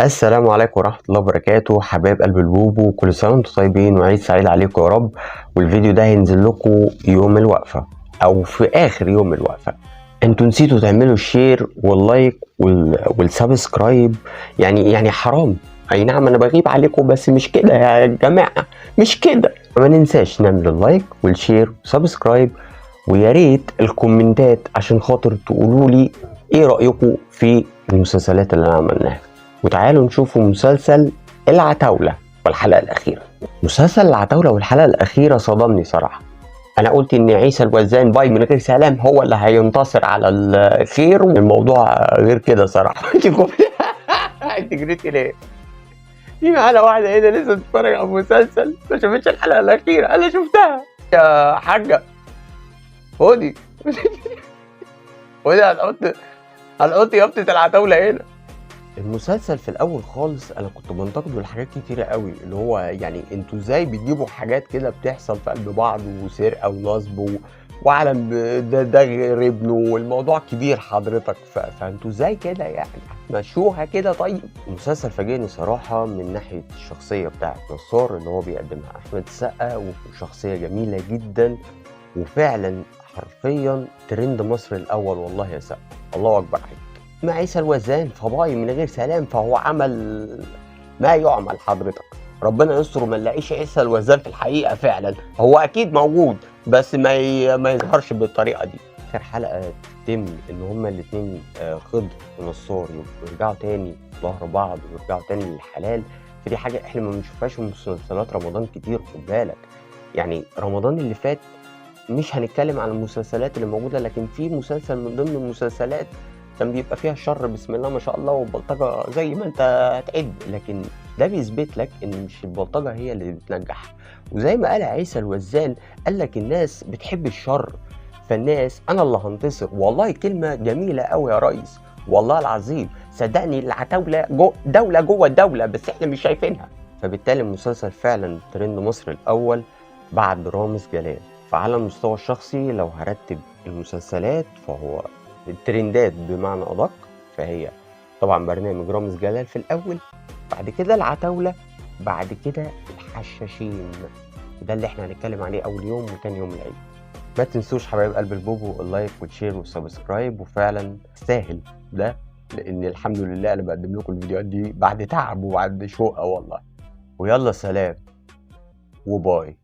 السلام عليكم ورحمة الله وبركاته، حبايب قلب البوبو، كل سنة وانتم طيبين وعيد سعيد عليكم يا رب. والفيديو ده هينزل لكم يوم الوقفة أو في آخر يوم الوقفة. انتوا نسيتوا تعملوا الشير واللايك والسبسكرايب، يعني حرام. أي نعم أنا بغيب عليكم بس مش كده يا جماعة، مش كده. ما ننساش نعمل اللايك والشير والسبسكرايب، ويا ريت الكومنتات عشان خاطر تقولوا لي ايه رأيكم في المسلسلات اللي انا عملناها. وتعالوا نشوفوا مسلسل العتاولة والحلقة الأخيرة. مسلسل العتاولة والحلقة الأخيرة صدمني صراحة. أنا قلت إن عيسى الوزان باي من غير سلام هو اللي هينتصر على الخير، والموضوع غير كده صراحة. أنت جريتي ليه؟ في معانا واحدة هنا لسه بتتفرج على مسلسل ما شافتش الحلقة الأخيرة، أنا شفتها. يا حاجة خدي خدي هنحط يافطة العتاولة هنا. المسلسل في الاول خالص انا كنت بنتقده لحاجات كتيره قوي، اللي هو يعني انتوا ازاي بتجيبوا حاجات كده بتحصل في قلب بعض وسرقه ونصب وعالم ده غير ابنه والموضوع كبير حضرتك، فانتوا ازاي كده يعني مشوها كده. طيب المسلسل فاجئني صراحه من ناحيه الشخصيه بتاعت نصار اللي هو بيقدمها احمد السقا، وشخصيه جميله جدا وفعلا حرفيا ترند مصر الاول. والله يا سقا الله اكبر عليك. مع عيسى الوزان فباي من غير سلام فهو عمل ما يعمل حضرتك. ربنا يستر وما نلاقيش عيسى الوزان في الحقيقه، فعلا هو اكيد موجود بس ما يظهرش بالطريقه دي. اخر حلقه تتم ان هما الاثنين خضر ونصار يرجعوا تاني ظهر بعض ويرجعوا تاني للحلال. فدي حاجه احنا ما بنشوفهاش في مسلسلات رمضان كتير، خد بالك. يعني رمضان اللي فات مش هنتكلم عن المسلسلات اللي موجودة، لكن في مسلسل من ضمن المسلسلات كان بيبقى فيها الشر بسم الله ما شاء الله والبلطجة زي ما انت هتعد، لكن ده بيثبت لك ان مش البلطجة هي اللي بتنجح. وزي ما قال عيسى الوزان، قال لك الناس بتحب الشر، فالناس انا اللي هنتصر. والله كلمة جميلة قوي يا ريس، والله العظيم صدقني العتاولة دولة جوه الدولة بس احنا مش شايفينها. فبالتالي المسلسل فعلا ترند مصر الاول بعد رامز جلال. فعلى المستوى الشخصي لو هرتب المسلسلات فهو الترندات بمعنى أدق، فهي طبعا برنامج رامز جلال في الأول، بعد كده العتاولة، بعد كده الحشاشين. ده اللي احنا هنتكلم عليه أول يوم وتاني يوم العيد. ما تنسوش حبايب قلب البوبو اللايك والشير والسبسكرايب، وفعلا تستاهل ده، لأن الحمد لله أنا بقدم لكم الفيديوهات دي بعد تعب وبعد شقة والله. ويلا سلام وباي.